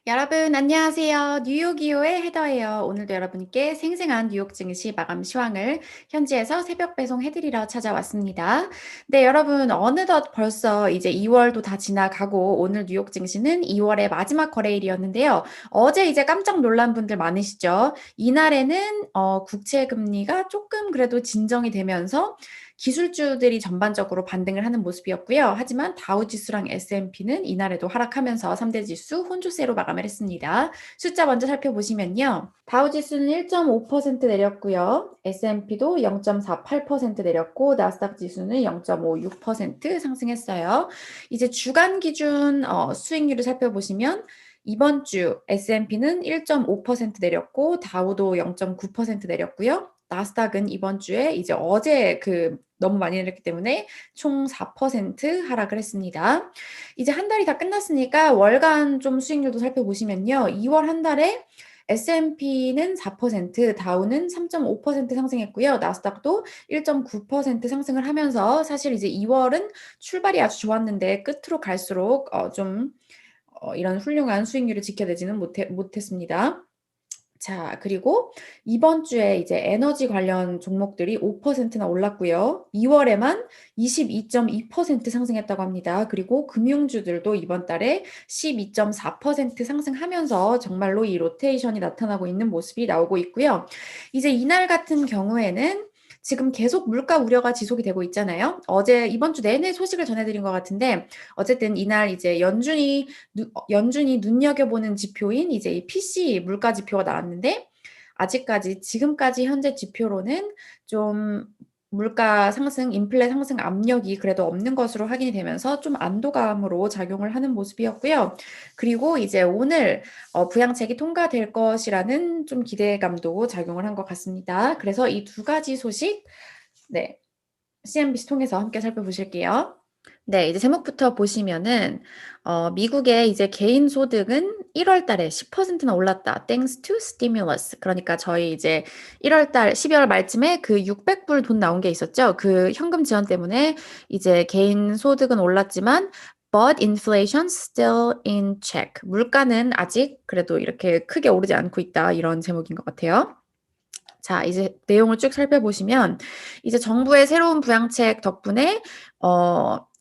여러분 안녕하세요. 뉴욕이오의 헤더예요. 오늘도 여러분께 생생한 뉴욕 증시 마감 시황을 현지에서 새벽 배송해 드리러 찾아왔습니다. 네, 여러분 어느덧 벌써 이제 2월도 다 지나가고 오늘 뉴욕 증시는 2월의 마지막 거래일이었는데요. 어제 이제 깜짝 놀란 분들 많으시죠? 이날에는 국채 금리가 조금 그래도 진정이 되면서 기술주들이 전반적으로 반등을 하는 모습이었고요. 하지만 다우 지수랑 S&P는 이날에도 하락하면서 3대 지수 혼조세로 마감을 했습니다. 숫자 먼저 살펴보시면요. 다우 지수는 1.5% 내렸고요. S&P도 0.48% 내렸고 나스닥 지수는 0.56% 상승했어요. 이제 주간 기준 수익률을 살펴보시면 이번 주 S&P는 1.5% 내렸고 다우도 0.9% 내렸고요. 나스닥은 이번 주에 이제 어제 너무 많이 내렸기 때문에 총 4% 하락을 했습니다. 이제 한 달이 다 끝났으니까 월간 좀 수익률도 살펴보시면요. 2월 한 달에 S&P는 4%, 다우는 3.5% 상승했고요. 나스닥도 1.9% 상승을 하면서 사실 이제 2월은 출발이 아주 좋았는데 끝으로 갈수록 이런 훌륭한 수익률을 지켜내지는 못했습니다. 자, 그리고 이번 주에 이제 에너지 관련 종목들이 5%나 올랐고요. 2월에만 22.2% 상승했다고 합니다. 그리고 금융주들도 이번 달에 12.4% 상승하면서 정말로 이 로테이션이 나타나고 있는 모습이 나오고 있고요. 이제 이날 같은 경우에는 지금 계속 물가 우려가 지속이 되고 있잖아요. 어제 이번 주 내내 소식을 전해드린 것 같은데 어쨌든 이날 이제 연준이 눈여겨보는 지표인 이제 이 PC 물가 지표가 나왔는데 아직까지 지금까지 현재 지표로는 좀 물가 상승, 인플레 상승 압력이 그래도 없는 것으로 확인이 되면서 좀 안도감으로 작용을 하는 모습이었고요. 그리고 이제 오늘 부양책이 통과될 것이라는 좀 기대감도 작용을 한 것 같습니다. 그래서 이 두 가지 소식, 네, CNBC 통해서 함께 살펴보실게요. 네, 이제 제목부터 보시면은 미국의 이제 개인 소득은 1월 달에 10%나 올랐다. Thanks to stimulus. 그러니까 저희 이제 1월 달 12월 말쯤에 그 600불 돈 나온 게 있었죠. 그 현금 지원 때문에 이제 개인 소득은 올랐지만 but inflation still in check. 물가는 아직 그래도 이렇게 크게 오르지 않고 있다. 이런 제목인 것 같아요. 자, 이제 내용을 쭉 살펴보시면 이제 정부의 새로운 부양책 덕분에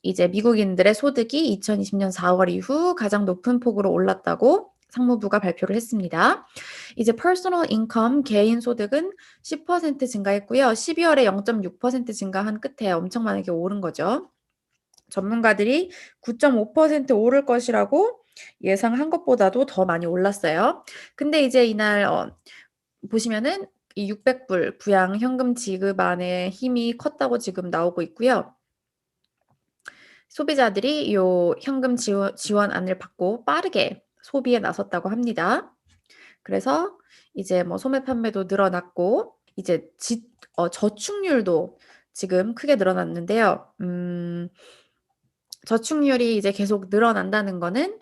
이제 미국인들의 소득이 2020년 4월 이후 가장 높은 폭으로 올랐다고 상무부가 발표를 했습니다. 이제 personal income 개인 소득은 10% 증가했고요. 12월에 0.6% 증가한 끝에 엄청 많게 오른 거죠. 전문가들이 9.5% 오를 것이라고 예상한 것보다도 더 많이 올랐어요. 근데 이제 이날 보시면은 이 600불 부양 현금 지급안의 힘이 컸다고 지금 나오고 있고요. 소비자들이 이 현금 지원안을 받고 빠르게 소비에 나섰다고 합니다. 그래서 이제 뭐 소매 판매도 늘어났고 이제 저축률도 지금 크게 늘어났는데요. 저축률이 이제 계속 늘어난다는 거는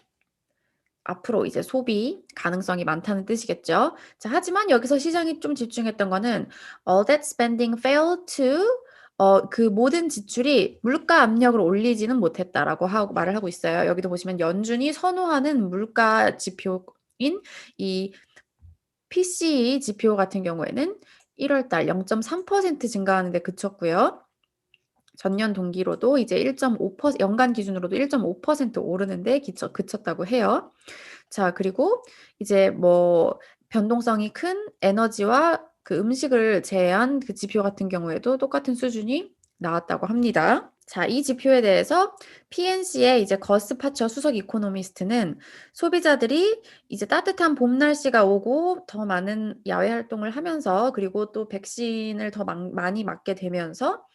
앞으로 이제 소비 가능성이 많다는 뜻이겠죠. 자, 하지만 여기서 시장이 좀 집중했던 거는 all that spending failed to 그 모든 지출이 물가 압력을 올리지는 못했다라고 말을 하고 있어요. 여기도 보시면 연준이 선호하는 물가 지표인 이 PCE 지표 같은 경우에는 1월 달 0.3% 증가하는 데 그쳤고요. 전년 동기로도 이제 1.5% 연간 기준으로도 1.5% 오르는데 그쳤다고 해요. 자, 그리고 이제 뭐 변동성이 큰 에너지와 그 음식을 제외한 그 지표 같은 경우에도 똑같은 수준이 나왔다고 합니다. 자, 이 지표에 대해서 PNC의 이제 거스 파처 수석 이코노미스트는 소비자들이 이제 따뜻한 봄 날씨가 오고 더 많은 야외 활동을 하면서 그리고 또 백신을 더 많이 맞게 되면서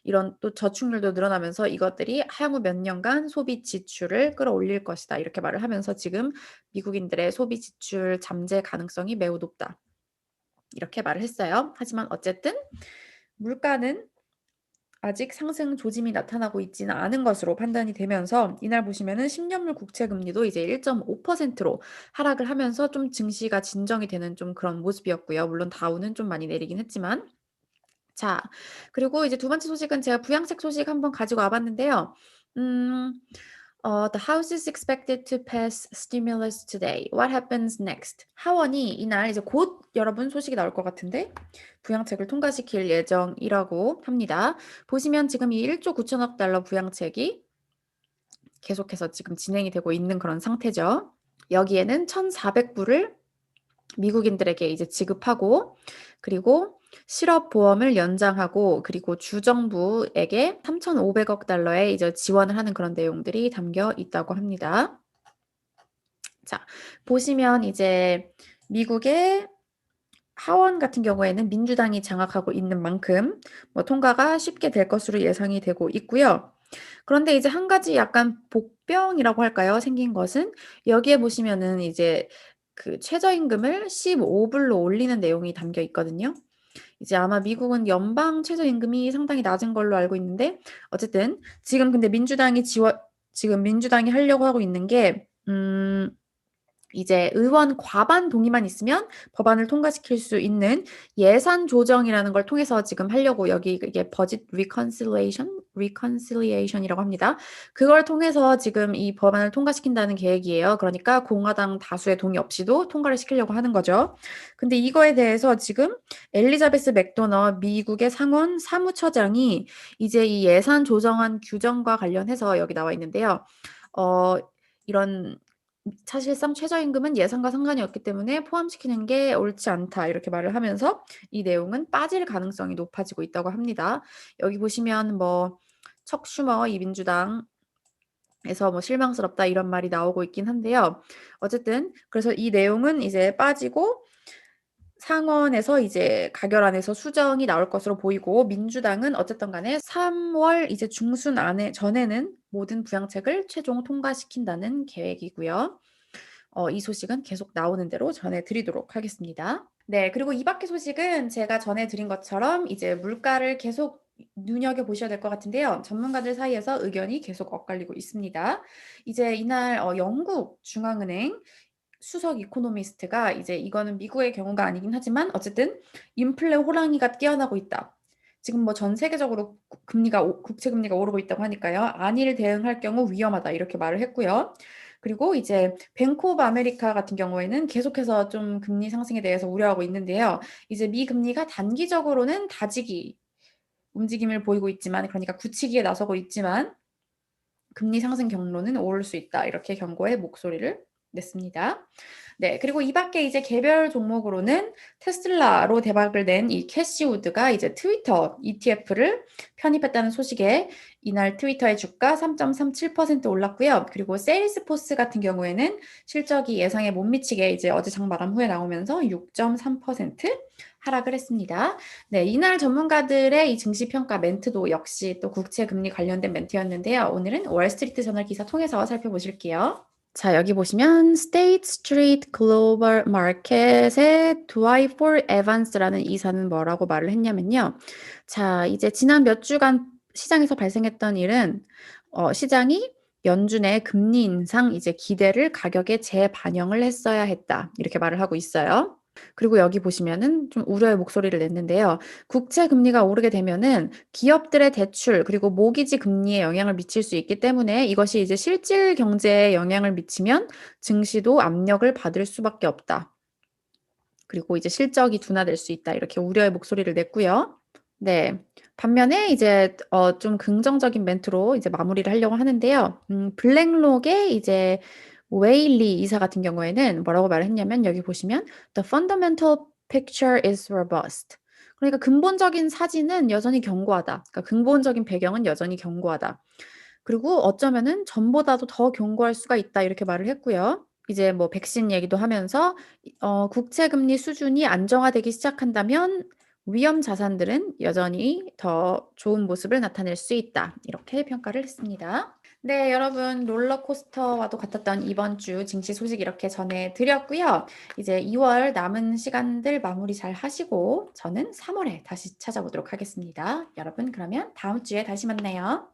이런 또 저축률도 늘어나면서 이것들이 향후 몇 년간 소비 지출을 끌어올릴 것이다. 이렇게 말을 하면서 지금 미국인들의 소비 지출 잠재 가능성이 매우 높다. 이렇게 말을 했어요. 하지만 어쨌든 물가는 아직 상승 조짐이 나타나고 있지는 않은 것으로 판단이 되면서 이날 보시면은 10년물 국채 금리도 이제 1.5%로 하락을 하면서 좀 증시가 진정이 되는 좀 그런 모습이었고요. 물론 다우는 좀 많이 내리긴 했지만 자, 그리고 이제 두 번째 소식은 제가 부양책 소식 한번 가지고 와 봤는데요. 음 The House is expected to pass stimulus today. What happens next? 하원이 이날 이제 곧 여러분 소식이 나올 것 같은데 부양책을 통과시킬 예정이라고 합니다. 보시면 지금 이 1조 9천억 달러 부양책이 계속해서 지금 진행이 되고 있는 그런 상태죠. 여기에는 1,400불을 미국인들에게 이제 지급하고 그리고 실업보험을 연장하고 그리고 주정부에게 3,500억 달러의 이제 지원을 하는 그런 내용들이 담겨 있다고 합니다. 자, 보시면 이제 미국의 하원 같은 경우에는 민주당이 장악하고 있는 만큼 뭐 통과가 쉽게 될 것으로 예상이 되고 있고요. 그런데 이제 한 가지 약간 복병이라고 할까요? 생긴 것은 여기에 보시면은 이제 그 최저임금을 15불로 올리는 내용이 담겨 있거든요. 이제 아마 미국은 연방 최저임금이 상당히 낮은 걸로 알고 있는데 어쨌든 지금 근데 지금 민주당이 하려고 하고 있는 게 이제 의원 과반 동의만 있으면 법안을 통과시킬 수 있는 예산 조정이라는 걸 통해서 지금 하려고 여기 이게 budget reconciliation이라고 합니다. 그걸 통해서 지금 이 법안을 통과시킨다는 계획이에요. 그러니까 공화당 다수의 동의 없이도 통과를 시키려고 하는 거죠. 근데 이거에 대해서 지금 엘리자베스 맥도너 미국의 상원 사무처장이 이제 이 예산 조정안 규정과 관련해서 여기 나와 있는데요. 이런 사실상 최저임금은 예산과 상관이 없기 때문에 포함시키는 게 옳지 않다 이렇게 말을 하면서 이 내용은 빠질 가능성이 높아지고 있다고 합니다. 여기 보시면 뭐 척 슈머 이 민주당에서 뭐 실망스럽다 이런 말이 나오고 있긴 한데요. 어쨌든 그래서 이 내용은 이제 빠지고 상원에서 이제 가결안에서 수정이 나올 것으로 보이고 민주당은 어쨌든 간에 3월 이제 중순 안에 전에는 모든 부양책을 최종 통과시킨다는 계획이고요. 이 소식은 계속 나오는 대로 전해드리도록 하겠습니다. 네, 그리고 이 밖의 소식은 제가 전해드린 것처럼 이제 물가를 계속 눈여겨보셔야 될 것 같은데요. 전문가들 사이에서 의견이 계속 엇갈리고 있습니다. 이제 이날 영국 중앙은행 수석 이코노미스트가 이제 이거는 미국의 경우가 아니긴 하지만 어쨌든 인플레 호랑이가 뛰어나고 있다. 지금 뭐 전 세계적으로 국채 금리가 오르고 있다고 하니까요. 안일 대응할 경우 위험하다 이렇게 말을 했고요. 그리고 이제 뱅크 오브 아메리카 같은 경우에는 계속해서 좀 금리 상승에 대해서 우려하고 있는데요. 이제 미 금리가 단기적으로는 다지기 움직임을 보이고 있지만 그러니까 굳히기에 나서고 있지만 금리 상승 경로는 오를 수 있다. 이렇게 경고의 목소리를 냈습니다. 네, 그리고 이 밖에 이제 개별 종목으로는 테슬라로 대박을 낸 이 캐시우드가 이제 트위터 ETF를 편입했다는 소식에 이날 트위터의 주가 3.37% 올랐고요. 그리고 세일스포스 같은 경우에는 실적이 예상에 못 미치게 이제 어제 장 마감 후에 나오면서 6.3% 하락을 했습니다. 네, 이날 전문가들의 이 증시 평가 멘트도 역시 또 국채 금리 관련된 멘트였는데요. 오늘은 월스트리트 저널 기사 통해서 살펴보실게요. 자, 여기 보시면 State Street Global Market의 드와이포 에반스라는 이사는 뭐라고 말을 했냐면요. 자, 이제 지난 몇 주간 시장에서 발생했던 일은 시장이 연준의 금리 인상 이제 기대를 가격에 재반영을 했어야 했다. 이렇게 말을 하고 있어요. 그리고 여기 보시면은 좀 우려의 목소리를 냈는데요. 국채 금리가 오르게 되면은 기업들의 대출 그리고 모기지 금리에 영향을 미칠 수 있기 때문에 이것이 이제 실질 경제에 영향을 미치면 증시도 압력을 받을 수밖에 없다. 그리고 이제 실적이 둔화될 수 있다. 이렇게 우려의 목소리를 냈고요. 네. 반면에 이제 좀 긍정적인 멘트로 이제 마무리를 하려고 하는데요. 블랙록의 이제 웨일리 이사 같은 경우에는 뭐라고 말을 했냐면 여기 보시면 The fundamental picture is robust. 그러니까 근본적인 사진은 여전히 견고하다. 그러니까 근본적인 배경은 여전히 견고하다. 그리고 어쩌면은 전보다도 더 견고할 수가 있다. 이렇게 말을 했고요. 이제 뭐 백신 얘기도 하면서 국채 금리 수준이 안정화되기 시작한다면 위험 자산들은 여전히 더 좋은 모습을 나타낼 수 있다. 이렇게 평가를 했습니다. 네, 여러분 롤러코스터와도 같았던 이번 주 증시 소식 이렇게 전해드렸고요. 이제 2월 남은 시간들 마무리 잘 하시고 저는 3월에 다시 찾아보도록 하겠습니다. 여러분 그러면 다음 주에 다시 만나요.